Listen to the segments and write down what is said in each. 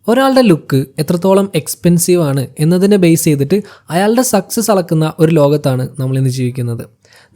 ഒരാളുടെ ലുക്ക് എത്രത്തോളം എക്സ്പെൻസീവ് ആണ് എന്നതിനെ ബേസ് ചെയ്തിട്ട് അയാളുടെ സക്സസ് അളക്കുന്ന ഒരു ലോകത്താണ് നമ്മളിന്ന് ജീവിക്കുന്നത്.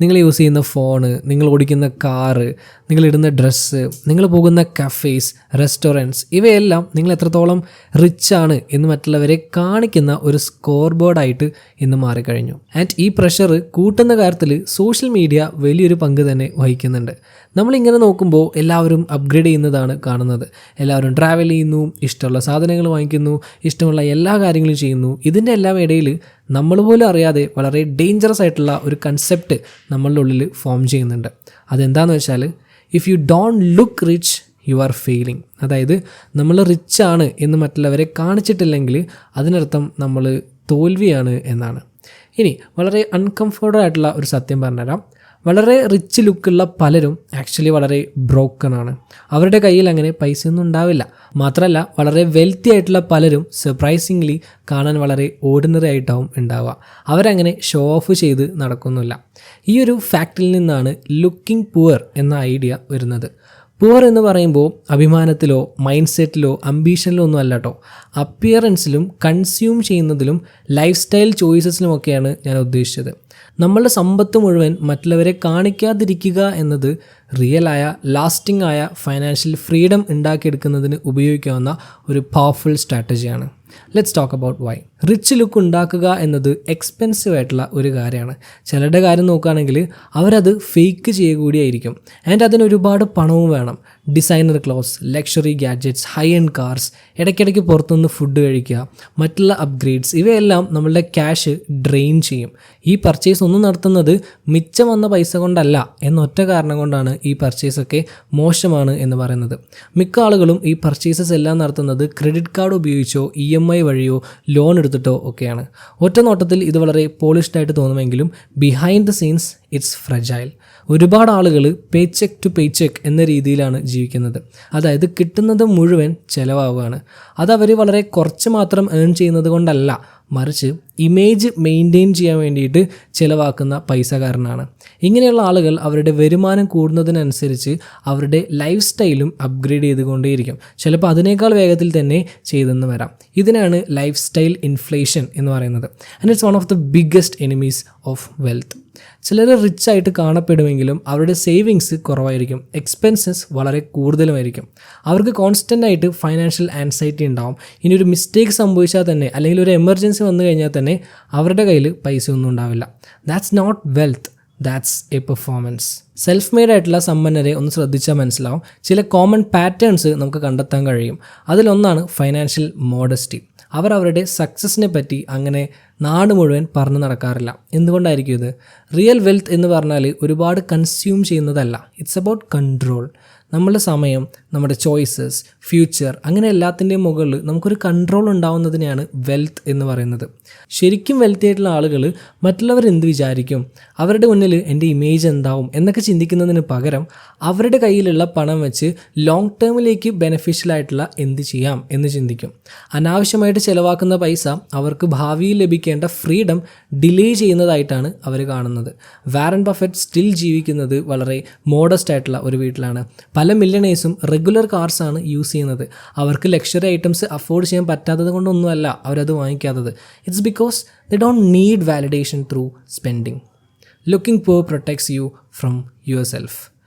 നിങ്ങൾ യൂസ് ചെയ്യുന്ന ഫോണ്, നിങ്ങൾ ഓടിക്കുന്ന കാറ്, നിങ്ങളിടുന്ന ഡ്രസ്സ്, നിങ്ങൾ പോകുന്ന കഫേസ്, റെസ്റ്റോറൻറ്റ്സ്, ഇവയെല്ലാം നിങ്ങൾ എത്രത്തോളം റിച്ച് ആണ് എന്ന് മറ്റുള്ളവരെ കാണിക്കുന്ന ഒരു സ്കോർ ബോർഡായിട്ട് ഇന്ന് മാറിക്കഴിഞ്ഞു. ആൻഡ് ഈ പ്രഷർ കൂട്ടുന്ന കാര്യത്തിൽ സോഷ്യൽ മീഡിയ വലിയൊരു പങ്ക് തന്നെ വഹിക്കുന്നുണ്ട്. നമ്മളിങ്ങനെ നോക്കുമ്പോൾ എല്ലാവരും അപ്ഗ്രേഡ് ചെയ്യുന്നതാണ് കാണുന്നത്. എല്ലാവരും ട്രാവൽ ചെയ്യുന്നു, ഇഷ്ടമുള്ള സാധനങ്ങൾ വാങ്ങിക്കുന്നു, ഇഷ്ടമുള്ള എല്ലാ കാര്യങ്ങളും ചെയ്യുന്നു. ഇതിൻ്റെ എല്ലാം ഇടയിൽ നമ്മൾ പോലും അറിയാതെ വളരെ ഡേഞ്ചറസ് ആയിട്ടുള്ള ഒരു കൺസെപ്റ്റ് നമ്മളുടെ ഉള്ളിൽ ഫോം ചെയ്യുന്നുണ്ട്. അതെന്താണെന്ന് വെച്ചാൽ, if you don't look rich you are failing. അതായത് നമ്മൾ റിച്ച് ആണ് എന്ന് മറ്റുള്ളവരെ കാണിച്ചിട്ടില്ലെങ്കിൽ അതിനർത്ഥം നമ്മൾ തോൽവിയാണ് എന്നാണ്. ഇനി വളരെ അൺകംഫർട്ടബിൾ ആയിട്ടുള്ള ഒരു സത്യം പറഞ്ഞുതരാം. വളരെ റിച്ച് ലുക്കുള്ള പലരും ആക്ച്വലി വളരെ ബ്രോക്കൺ ആണ്. അവരുടെ കയ്യിൽ അങ്ങനെ പൈസയൊന്നും ഉണ്ടാവില്ല. മാത്രമല്ല, വളരെ വെൽത്തി ആയിട്ടുള്ള പലരും സർപ്രൈസിംഗ്ലി കാണാൻ വളരെ ഓർഡിനറി ആയിട്ടാവും ഉണ്ടാവുക. അവരങ്ങനെ ഷോ ഓഫ് ചെയ്ത് നടക്കുന്നില്ല. ഈ ഒരു ഫാക്റ്റിൽ നിന്നാണ് ലുക്കിംഗ് പുവർ എന്ന ഐഡിയ വരുന്നത്. പുവർ എന്ന് പറയുമ്പോൾ അഭിമാനത്തിലോ മൈൻഡ് സെറ്റിലോ അംബീഷനിലോ ഒന്നും അല്ല കേട്ടോ. അപ്പിയറൻസിലും കൺസ്യൂം ചെയ്യുന്നതിലും ലൈഫ് സ്റ്റൈൽ ചോയ്സസിലുമൊക്കെയാണ് ഞാൻ ഉദ്ദേശിച്ചത്. നമ്മളുടെ സമ്പത്ത് മുഴുവൻ മറ്റുള്ളവരെ കാണിക്കാതിരിക്കുക എന്നത് റിയലായ ലാസ്റ്റിംഗ് ആയ ഫൈനാൻഷ്യൽ ഫ്രീഡം ഉണ്ടാക്കിയെടുക്കുന്നതിന് ഉപയോഗിക്കാവുന്ന ഒരു പവർഫുൾ സ്ട്രാറ്റജിയാണ്. Let's talk about why. Rich look ഉണ്ടാക്കുക എന്നത് എക്സ്പെൻസീവ് ആയിട്ടുള്ള ഒരു കാര്യമാണ്. ചിലരുടെ കാര്യം നോക്കുകയാണെങ്കിൽ അവരത് ഫേക്ക് ചെയ്യുക കൂടിയായിരിക്കും. ആൻഡ് അതിന് ഒരുപാട് പണവും വേണം. Designer clothes, luxury gadgets, high end cars, ഇടയ്ക്കിടയ്ക്ക് പുറത്തുനിന്ന് ഫുഡ് കഴിക്കുക, മറ്റുള്ള അപ്ഗ്രേഡ്സ്, ഇവയെല്ലാം നമ്മളുടെ ക്യാഷ് ഡ്രെയിൻ ചെയ്യും. ഈ പർച്ചേസ് ഒന്നും നടത്തുന്നത് മിച്ചം വന്ന പൈസ കൊണ്ടല്ല എന്നൊറ്റ കാരണം കൊണ്ടാണ് ഈ പർച്ചേസൊക്കെ മോശമാണ് എന്ന് പറയുന്നത്. മിക്ക ആളുകളും ഈ പർച്ചേസസ് എല്ലാം നടത്തുന്നത് ക്രെഡിറ്റ് കാർഡ് ഉപയോഗിച്ചോ EMI വഴിയോ ലോൺ എടുത്തിട്ടോ ഒക്കെയാണ്. ഒറ്റ നോട്ടത്തിൽ ഇത് വളരെ പോളിഷ്ഡ് ആയിട്ട് തോന്നുമെങ്കിലും behind the scenes it's fragile. ഒരുപാട് ആളുകൾ പേ ചെക്ക് ടു പേ ചെക്ക് എന്ന രീതിയിലാണ് ജീവിക്കുന്നത്. അതായത് കിട്ടുന്നത് മുഴുവൻ ചിലവാവുകയാണ്. അതവർ വളരെ കുറച്ച് മാത്രം ഏൺ ചെയ്യുന്നത് കൊണ്ടല്ല, മറിച്ച് ഇമേജ് മെയിൻറ്റെയിൻ ചെയ്യാൻ വേണ്ടിയിട്ട് ചിലവാക്കുന്ന പൈസ കാരണമാണ്. ഇങ്ങനെയുള്ള ആളുകൾ അവരുടെ വരുമാനം കൂടുന്നതിനനുസരിച്ച് അവരുടെ ലൈഫ് സ്റ്റൈലും അപ്ഗ്രേഡ് ചെയ്തുകൊണ്ടേയിരിക്കും. ചിലപ്പോൾ അതിനേക്കാൾ വേഗത്തിൽ തന്നെ ചെയ്തെന്ന് വരാം. ഇതിനാണ് ലൈഫ് സ്റ്റൈൽ ഇൻഫ്ലേഷൻ എന്ന് പറയുന്നത്. And it's one of the biggest enemies of wealth. ചിലർ റിച്ച് ആയിട്ട് കാണപ്പെടുമെങ്കിലും അവരുടെ സേവിങ്സ് കുറവായിരിക്കും, എക്സ്പെൻസസ് വളരെ കൂടുതലുമായിരിക്കും. അവർക്ക് കോൺസ്റ്റൻ്റ് ആയിട്ട് ഫൈനാൻഷ്യൽ ആൻസൈറ്റി ഉണ്ടാവും. ഇനി ഒരു മിസ്റ്റേക്ക് സംഭവിച്ചാൽ തന്നെ, അല്ലെങ്കിൽ ഒരു എമർജൻസി വന്നു കഴിഞ്ഞാൽ തന്നെ അവരുടെ കയ്യിൽ പൈസ ഒന്നും ഉണ്ടാവില്ല. That's not wealth, that's a performance. Self made ആയിട്ടുള്ള സമ്പന്നരെ ഒന്ന് ശ്രദ്ധിച്ചാൽ മനസ്സിലാവും. ചില കോമൺ പാറ്റേൺസ് നമുക്ക് കണ്ടെത്താൻ കഴിയും. അതിലൊന്നാണ് ഫൈനാൻഷ്യൽ മോഡസ്റ്റി. അവർ അവരുടെ സക്സസിനെ പറ്റി അങ്ങനെ നാട് മുഴുവൻ പറഞ്ഞു നടക്കാറില്ല. എന്തുകൊണ്ടായിരിക്കും ഇത്? റിയൽ വെൽത്ത് എന്ന് പറഞ്ഞാൽ ഒരുപാട് കൺസ്യൂം ചെയ്യുന്നതല്ല. It's about control. നമ്മളുടെ സമയം, നമ്മുടെ ചോയ്സസ്, ഫ്യൂച്ചർ, അങ്ങനെ എല്ലാത്തിൻ്റെയും മുകളിൽ നമുക്കൊരു കൺട്രോൾ ഉണ്ടാവുന്നതിനെയാണ് വെൽത്ത് എന്ന് പറയുന്നത്. ശരിക്കും വെൽത്തി ആയിട്ടുള്ള ആളുകൾ മറ്റുള്ളവർ എന്ത് വിചാരിക്കും, അവരുടെ മുന്നിൽ എൻ്റെ ഇമേജ് എന്താവും എന്നൊക്കെ ചിന്തിക്കുന്നതിന് പകരം അവരുടെ കയ്യിലുള്ള പണം വെച്ച് ലോങ് ടേമിലേക്ക് ബെനഫിഷ്യൽ ആയിട്ടുള്ള എന്ത് ചെയ്യാം എന്ന് ചിന്തിക്കും. അനാവശ്യമായിട്ട് ചിലവാക്കുന്ന പൈസ അവർക്ക് ഭാവിയിൽ ലഭിക്കേണ്ട ഫ്രീഡം ഡിലേ ചെയ്യുന്നതായിട്ടാണ് അവർ കാണുന്നത്. വാറൻ ബഫറ്റ് സ്റ്റിൽ ജീവിക്കുന്നത് വളരെ മോഡസ്റ്റ് ആയിട്ടുള്ള ഒരു വീട്ടിലാണ്. പല മില്യണേഴ്സും റെഗുലർ കാർസാണ് യൂസ് ചെയ്യുന്നത്. അവർക്ക് ലക്ഷറി ഐറ്റംസ് അഫോർഡ് ചെയ്യാൻ പറ്റാത്തത് കൊണ്ടൊന്നുമല്ല അവരത് വാങ്ങിക്കാത്തത്. It's because they don't need validation through spending. Looking poor protects you from your self.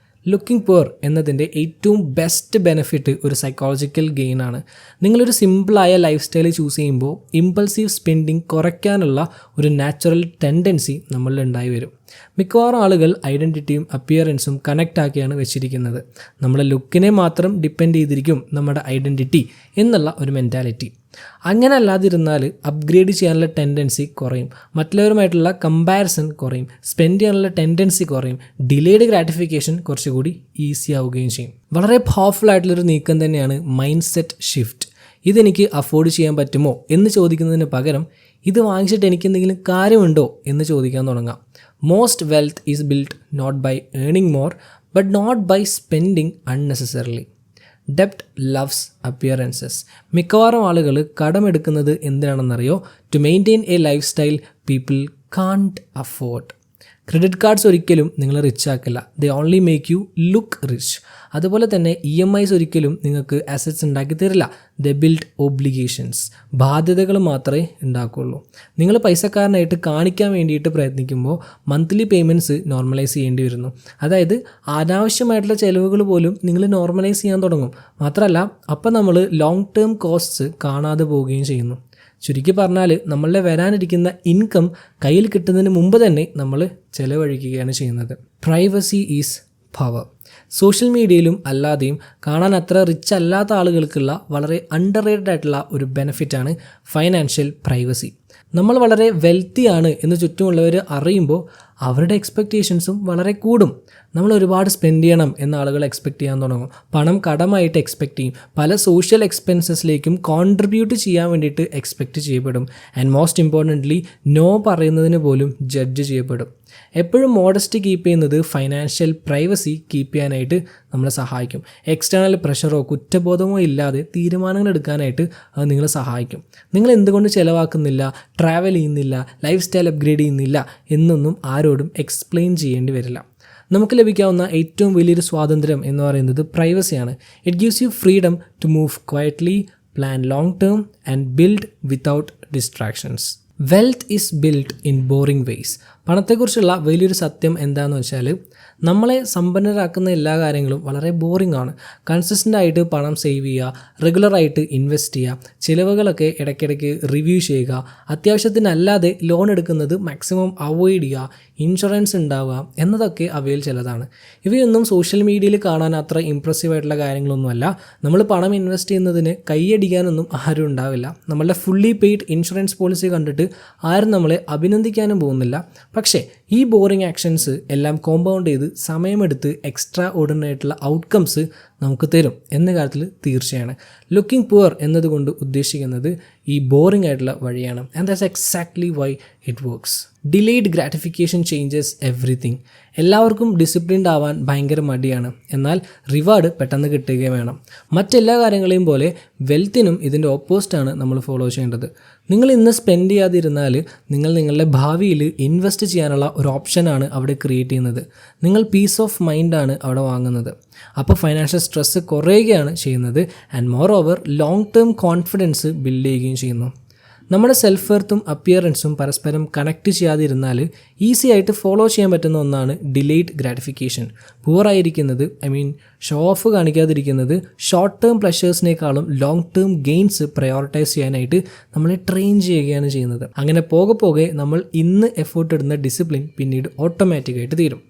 Looking poor എന്നതിൻ്റെ ഏറ്റവും ബെസ്റ്റ് ബെനിഫിറ്റ് ഒരു സൈക്കോളജിക്കൽ ഗെയിനാണ്. നിങ്ങളൊരു സിമ്പിളായ ലൈഫ് സ്റ്റൈൽ ചൂസ് ചെയ്യുമ്പോൾ ഇമ്പൾസീവ് സ്പെൻഡിങ് കുറയ്ക്കാനുള്ള ഒരു നാച്ചുറൽ ടെൻഡൻസി നമ്മളിൽ ഉണ്ടായി വരും. മിക്കവാറും ആളുകൾ ഐഡൻറ്റിറ്റിയും അപ്പിയറൻസും കണക്റ്റ് ആക്കിയാണ് വെച്ചിരിക്കുന്നത്. നമ്മുടെ ലുക്കിനെ മാത്രം ഡിപ്പെൻഡ് ചെയ്തിരിക്കും നമ്മുടെ ഐഡൻറ്റിറ്റി എന്നുള്ള ഒരു മെൻറ്റാലിറ്റി. അങ്ങനെ അല്ലാതിരുന്നാൽ അപ്ഗ്രേഡ് ചെയ്യാനുള്ള ടെൻഡൻസി കുറയും, മറ്റുള്ളവരുമായിട്ടുള്ള കമ്പാരിസൺ കുറയും, സ്പെൻഡ് ചെയ്യാനുള്ള ടെൻഡൻസി കുറയും, ഡിലേഡ് ഗ്രാറ്റിഫിക്കേഷൻ കുറച്ചുകൂടി ഈസി ആവുകയും ചെയ്യും. വളരെ പവർഫുൾ ആയിട്ടുള്ളൊരു നീക്കം തന്നെയാണ് മൈൻഡ് സെറ്റ് ഷിഫ്റ്റ്. ഇതെനിക്ക് അഫോർഡ് ചെയ്യാൻ പറ്റുമോ എന്ന് ചോദിക്കുന്നതിന് പകരം ഇത് വാങ്ങിച്ചിട്ട് എനിക്ക് എന്തെങ്കിലും കാര്യമുണ്ടോ എന്ന് ചോദിക്കാൻ തുടങ്ങാം. Most wealth is built not by earning more but not by spending unnecessarily. ഡെപ്റ്റ് ലവ്സ് അപ്പിയറൻസസ്. മിക്കവാറും ആളുകൾ കടമെടുക്കുന്നത് എന്തിനാണെന്നറിയോ? To maintain a life style people can't afford. Credit cards ഒരിക്കലും നിങ്ങളെ റിച്ച് ആക്കില്ല, they only make you look rich. അതുപോലെ തന്നെ EMIs ഒരിക്കലും നിങ്ങൾക്ക് അസറ്റ്സ് ഉണ്ടാക്കി തരില്ല, ദ ബിൽഡ് ഒബ്ലിഗേഷൻസ്, ബാധ്യതകൾ മാത്രമേ ഉണ്ടാക്കുകയുള്ളൂ. നിങ്ങൾ പൈസക്കാരനായിട്ട് കാണിക്കാൻ വേണ്ടിയിട്ട് പ്രയത്നിക്കുമ്പോൾ മന്ത്ലി പേയ്മെൻറ്റ്സ് നോർമലൈസ് ചെയ്യേണ്ടി വരുന്നു. അതായത് അനാവശ്യമായിട്ടുള്ള ചിലവുകൾ പോലും നിങ്ങൾ നോർമലൈസ് ചെയ്യാൻ തുടങ്ങും. മാത്രമല്ല അപ്പം നമ്മൾ ലോങ് ടേം കോസ്റ്റ്സ് കാണാതെ പോവുകയും ചെയ്യുന്നു. ചുരുക്കി പറഞ്ഞാൽ നമ്മളുടെ വരാനിരിക്കുന്ന ഇൻകം കയ്യിൽ കിട്ടുന്നതിന് മുമ്പ് തന്നെ നമ്മൾ ചിലവഴിക്കുകയാണ് ചെയ്യുന്നത്. Privacy is power. സോഷ്യൽ മീഡിയയിലും അല്ലാതെയും കാണാൻ അത്ര റിച്ച് അല്ലാത്ത ആളുകൾക്കുള്ള വളരെ അണ്ടർ റേറ്റഡ് ആയിട്ടുള്ള ഒരു ബെനിഫിറ്റാണ് ഫൈനാൻഷ്യൽ പ്രൈവസി. നമ്മൾ വളരെ വെൽത്തിയാണ് എന്ന് ചുറ്റുമുള്ളവർ അറിയുമ്പോൾ അവരുടെ എക്സ്പെക്റ്റേഷൻസും വളരെ കൂടും. നമ്മൾ ഒരുപാട് സ്പെൻഡ് ചെയ്യണം എന്ന ആളുകൾ എക്സ്പെക്റ്റ് ചെയ്യാൻ തുടങ്ങും. പണം കടമായിട്ട് എക്സ്പെക്റ്റ് ചെയ്യും. പല സോഷ്യൽ എക്സ്പെൻസസിലേക്കും കോൺട്രിബ്യൂട്ട് ചെയ്യാൻ വേണ്ടിയിട്ട് എക്സ്പെക്റ്റ് ചെയ്യപ്പെടും. ആൻഡ് മോസ്റ്റ് ഇമ്പോർട്ടൻ്റ്ലി നോ പറയുന്നതിന് പോലും ജഡ്ജ് ചെയ്യപ്പെടും. എപ്പോഴും മോഡസ്റ്റി കീപ്പ് ചെയ്യുന്നത് ഫൈനാൻഷ്യൽ പ്രൈവസി കീപ്പ് ചെയ്യാനായിട്ട് നമ്മളെ സഹായിക്കും. എക്സ്റ്റേണൽ പ്രഷറോ കുറ്റബോധമോ ഇല്ലാതെ തീരുമാനങ്ങൾ എടുക്കാനായിട്ട് അത് നിങ്ങളെ സഹായിക്കും. നിങ്ങൾ എന്തുകൊണ്ട് ചിലവാക്കുന്നില്ല, ട്രാവൽ ചെയ്യുന്നില്ല, ലൈഫ് സ്റ്റൈൽ അപ്ഗ്രേഡ് ചെയ്യുന്നില്ല എന്നൊന്നും ആരോടും എക്സ്പ്ലെയിൻ ചെയ്യേണ്ടി വരില്ല. നമുക്ക് ലഭിക്കാവുന്ന ഏറ്റവും വലിയൊരു സ്വാതന്ത്ര്യം എന്ന് പറയുന്നത് പ്രൈവസിയാണ്. It gives you freedom to move quietly, plan long term and build without distractions. Wealth is build in boring ways. പണത്തെക്കുറിച്ചുള്ള വലിയൊരു സത്യം എന്താണെന്ന് വെച്ചാൽ നമ്മളെ സമ്പന്നരാക്കുന്ന എല്ലാ കാര്യങ്ങളും വളരെ ബോറിംഗ് ആണ്. കൺസിസ്റ്റൻ്റ് ആയിട്ട് പണം സേവ് ചെയ്യുക, റെഗുലറായിട്ട് ഇൻവെസ്റ്റ് ചെയ്യുക, ചിലവുകളൊക്കെ ഇടയ്ക്കിടയ്ക്ക് റിവ്യൂ ചെയ്യുക, അത്യാവശ്യത്തിനല്ലാതെ ലോൺ എടുക്കുന്നത് മാക്സിമം അവോയ്ഡ് ചെയ്യുക, ഇൻഷുറൻസ് ഉണ്ടാവുക എന്നതൊക്കെ അവയിൽ ചിലതാണ്. ഇവയൊന്നും സോഷ്യൽ മീഡിയയിൽ കാണാൻ അത്ര ഇമ്പ്രസീവ് ആയിട്ടുള്ള കാര്യങ്ങളൊന്നുമല്ല. നമ്മൾ പണം ഇൻവെസ്റ്റ് ചെയ്യുന്നതിന് കൈയടിക്കാനൊന്നും ആരും ഉണ്ടാവില്ല. നമ്മളുടെ ഫുള്ളി പെയ്ഡ് ഇൻഷുറൻസ് പോളിസി കണ്ടിട്ട് ആരും നമ്മളെ അഭിനന്ദിക്കാനും പോകുന്നില്ല. പക്ഷേ ഈ ബോറിംഗ് ആക്ഷൻസ് എല്ലാം കോമ്പൗണ്ട് ചെയ്ത് സമയമെടുത്ത് എക്സ്ട്രാ ഓർഡിനറി ആയിട്ടുള്ള ഔട്ട്കംസ് നമുക്ക് തരും എന്ന കാര്യത്തിൽ തീർച്ചയാണ്. ലുക്കിംഗ് പുവർ എന്നതുകൊണ്ട് ഉദ്ദേശിക്കുന്നത് ഈ ബോറിംഗ് ആയിട്ടുള്ള വഴിയാണ്. And that's exactly why it works. Delayed gratification changes everything. എല്ലാവർക്കും ഡിസിപ്ലിൻഡ് ആവാൻ ഭയങ്കര മടിയാണ്. എന്നാൽ റിവാർഡ് പെട്ടെന്ന് കിട്ടുകയും വേണം. മറ്റെല്ലാ കാര്യങ്ങളെയും പോലെ വെൽത്തിനും ഇതിൻ്റെ ഓപ്പോസിറ്റാണ് നമ്മൾ ഫോളോ ചെയ്യേണ്ടത്. നിങ്ങൾ ഇന്ന് സ്പെൻഡ് ചെയ്യാതിരുന്നാൽ നിങ്ങൾ നിങ്ങളുടെ ഭാവിയിൽ ഇൻവെസ്റ്റ് ചെയ്യാനുള്ള ഒരു ഓപ്ഷനാണ് അവിടെ ക്രിയേറ്റ് ചെയ്യുന്നത്. നിങ്ങൾ പീസ് ഓഫ് മൈൻഡാണ് അവിടെ വാങ്ങുന്നത്. അപ്പോൾ ഫൈനാൻഷ്യൽ സ്ട്രെസ്സ് കുറയുകയാണ് ചെയ്യുന്നത്. And moreover long term confidence build ചെയ്യുകയും ചെയ്യുന്നു. നമ്മുടെ സെൽഫ് വെർത്തും അപ്പിയറൻസും പരസ്പരം കണക്ട് ചെയ്യാതിരുന്നാൽ ഈസി ആയിട്ട് ഫോളോ ചെയ്യാൻ പറ്റുന്ന ഒന്നാണ് ഡിലേഡ് ഗ്രാറ്റിഫിക്കേഷൻ. പൂവറായിരിക്കുന്നത്, ഷോ ഓഫ് കാണിക്കാതിരിക്കുന്നത്, ഷോർട്ട് ടേം പ്ലഷേഴ്സിനേക്കാളും ലോങ് ടേം ഗെയിൻസ് പ്രയോറിറ്റൈസ് ചെയ്യാനായിട്ട് നമ്മളെ ട്രെയിൻ ചെയ്യുകയാണ് ചെയ്യുന്നത്. അങ്ങനെ പോകെ പോകെ നമ്മൾ ഇന്ന് എഫേർട്ട് ഇടുന്ന ഡിസിപ്ലിൻ പിന്നീട് ഓട്ടോമാറ്റിക്കായിട്ട് തീരും.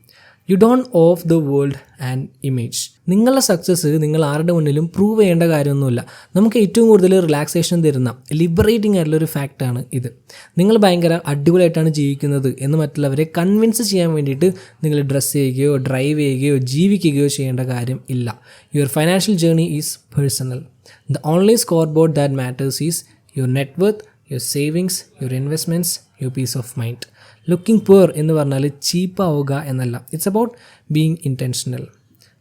You don't of the world and image. നിങ്ങളുടെ സക്സസ് നിങ്ങൾ ആരുടെ മുന്നിലും പ്രൂവ് ചെയ്യേണ്ട കാര്യമൊന്നുമില്ല. നമുക്ക് ഏറ്റവും കൂടുതൽ റിലാക്സേഷൻ തരുന്ന ലിബറേറ്റിംഗ് ആയിട്ടുള്ളൊരു ഫാക്റ്റാണ് ഇത്. നിങ്ങൾ ഭയങ്കര അടിപൊളിയായിട്ടാണ് ജീവിക്കുന്നത് എന്ന് മറ്റുള്ളവരെ കൺവിൻസ് ചെയ്യാൻ വേണ്ടിയിട്ട് നിങ്ങൾ ഡ്രസ്സ് ചെയ്യുകയോ ഡ്രൈവ് ചെയ്യുകയോ ജീവിക്കുകയോ ചെയ്യേണ്ട കാര്യം ഇല്ല. Your financial journey is personal. The only scoreboard that matters is your net worth, your savings, your investments, your peace of mind. Looking poor എന്ന് പറഞ്ഞാൽ ചീപ്പാവുക എന്നല്ല. It's about being intentional.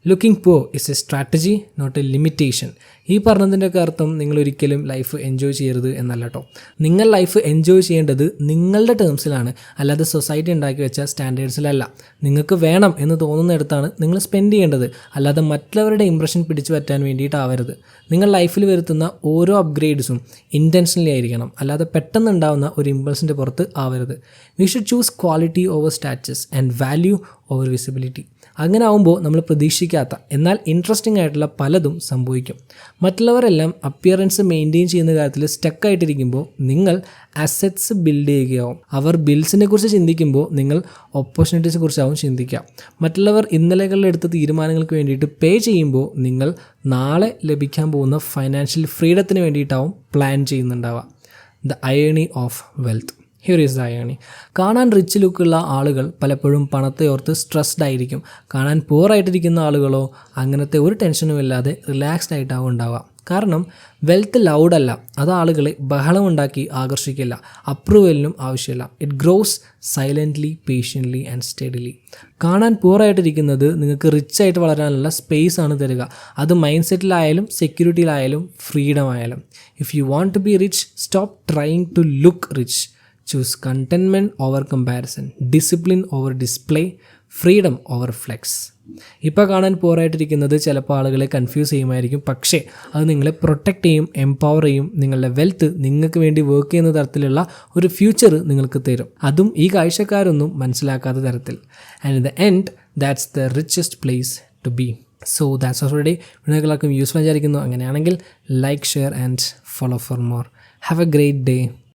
Looking poor is a strategy, not a limitation. ഈ പറഞ്ഞതിൻ്റെയൊക്കെ അർത്ഥം നിങ്ങൾ ഒരിക്കലും life enjoy ചെയ്യരുത് എന്നല്ല കേട്ടോ. നിങ്ങൾ ലൈഫ് എൻജോയ് ചെയ്യേണ്ടത് നിങ്ങളുടെ ടേംസിലാണ്, അല്ലാതെ സൊസൈറ്റി ഉണ്ടാക്കി വെച്ച സ്റ്റാൻഡേർഡ്സിലല്ല. നിങ്ങൾക്ക് വേണം എന്ന് തോന്നുന്നിടത്താണ് നിങ്ങൾ സ്പെൻഡ് ചെയ്യേണ്ടത്, അല്ലാതെ മറ്റുള്ളവരുടെ ഇംപ്രഷൻ പിടിച്ചു പറ്റാൻ വേണ്ടിയിട്ടാവരുത്. നിങ്ങൾ ലൈഫിൽ വരുത്തുന്ന ഓരോ അപ്ഗ്രേഡ്സും ഇൻറ്റൻഷനലി ആയിരിക്കണം, അല്ലാതെ പെട്ടെന്നുണ്ടാവുന്ന ഒരു ഇമ്പൾസിൻ്റെ പുറത്ത് ആവരുത്. We should choose quality over status and value over visibility. അങ്ങനെ ആവുമ്പോൾ നമ്മൾ പ്രതീക്ഷിക്കാത്ത എന്നാൽ ഇൻട്രസ്റ്റിംഗ് ആയിട്ടുള്ള പലതും സംഭവിക്കും. മറ്റുള്ളവരെല്ലാം അപ്പിയറൻസ് മെയിൻറ്റെയിൻ ചെയ്യുന്ന കാര്യത്തിൽ സ്റ്റക്കായിട്ടിരിക്കുമ്പോൾ നിങ്ങൾ അസറ്റ്സ് ബിൽഡ് ചെയ്യുകയാവും. അവർ ബിൽസിനെ കുറിച്ച് ചിന്തിക്കുമ്പോൾ നിങ്ങൾ ഓപ്പർച്യൂണിറ്റീസിനെ കുറിച്ചാവും ചിന്തിക്കുക. മറ്റുള്ളവർ ഇന്നലകളിലെടുത്ത തീരുമാനങ്ങൾക്ക് വേണ്ടിയിട്ട് പേ ചെയ്യുമ്പോൾ നിങ്ങൾ നാളെ ലഭിക്കാൻ പോകുന്ന ഫൈനാൻഷ്യൽ ഫ്രീഡത്തിന് വേണ്ടിയിട്ടാവും പ്ലാൻ ചെയ്യുന്നുണ്ടാവുക. The irony of wealth. Here is the irony. കാണാൻ റിച്ച് ലുക്കുള്ള ആളുകൾ പലപ്പോഴും പണത്തെ ഓർത്ത് സ്ട്രെസ്ഡ് ആയിരിക്കും. കാണാൻ പൂറായിട്ടിരിക്കുന്ന ആളുകളോ അങ്ങനത്തെ ഒരു ടെൻഷനും ഇല്ലാതെ റിലാക്സ്ഡ് ആയിട്ടാവും ഉണ്ടാവുക. കാരണം വെൽത്ത് ലൗഡല്ല, അത് ആളുകളെ ബഹളമുണ്ടാക്കി ആകർഷിക്കില്ല, അപ്രൂവലിനും ആവശ്യമില്ല. It grows silently, patiently and steadily. കാണാൻ പൂറായിട്ടിരിക്കുന്നത് നിങ്ങൾക്ക് റിച്ചായിട്ട് വളരാനുള്ള സ്പേസ് ആണ് തരിക. അത് മൈൻഡ് സെറ്റിലായാലും സെക്യൂരിറ്റിയിലായാലും ഫ്രീഡം ആയാലും. If you want to be rich, stop trying to look rich. Choose contentment over comparison, discipline over display, freedom over flex. ഇപ്പോൾ കാണാൻ പോറായിട്ടിരിക്കുന്നത് ചിലപ്പോൾ ആളുകളെ കൺഫ്യൂസ് ചെയ്യുമായിരിക്കും, പക്ഷേ അത് നിങ്ങളെ പ്രൊട്ടക്റ്റ് ചെയ്യും, എംപവർ ചെയ്യും. നിങ്ങളുടെ വെൽത്ത് നിങ്ങൾക്ക് വേണ്ടി വർക്ക് ചെയ്യുന്ന തരത്തിലുള്ള ഒരു ഫ്യൂച്ചർ നിങ്ങൾക്ക് തരും, അതും ഈ കാഴ്ചക്കാരൊന്നും മനസ്സിലാക്കാത്ത തരത്തിൽ. And in the end that's the richest place to be. So that's all for today. വീഡിയോകളൊക്കെ യൂസ്ഫുൾ വിചാരിക്കുന്നു. അങ്ങനെയാണെങ്കിൽ like, share and follow for more. Have a great day.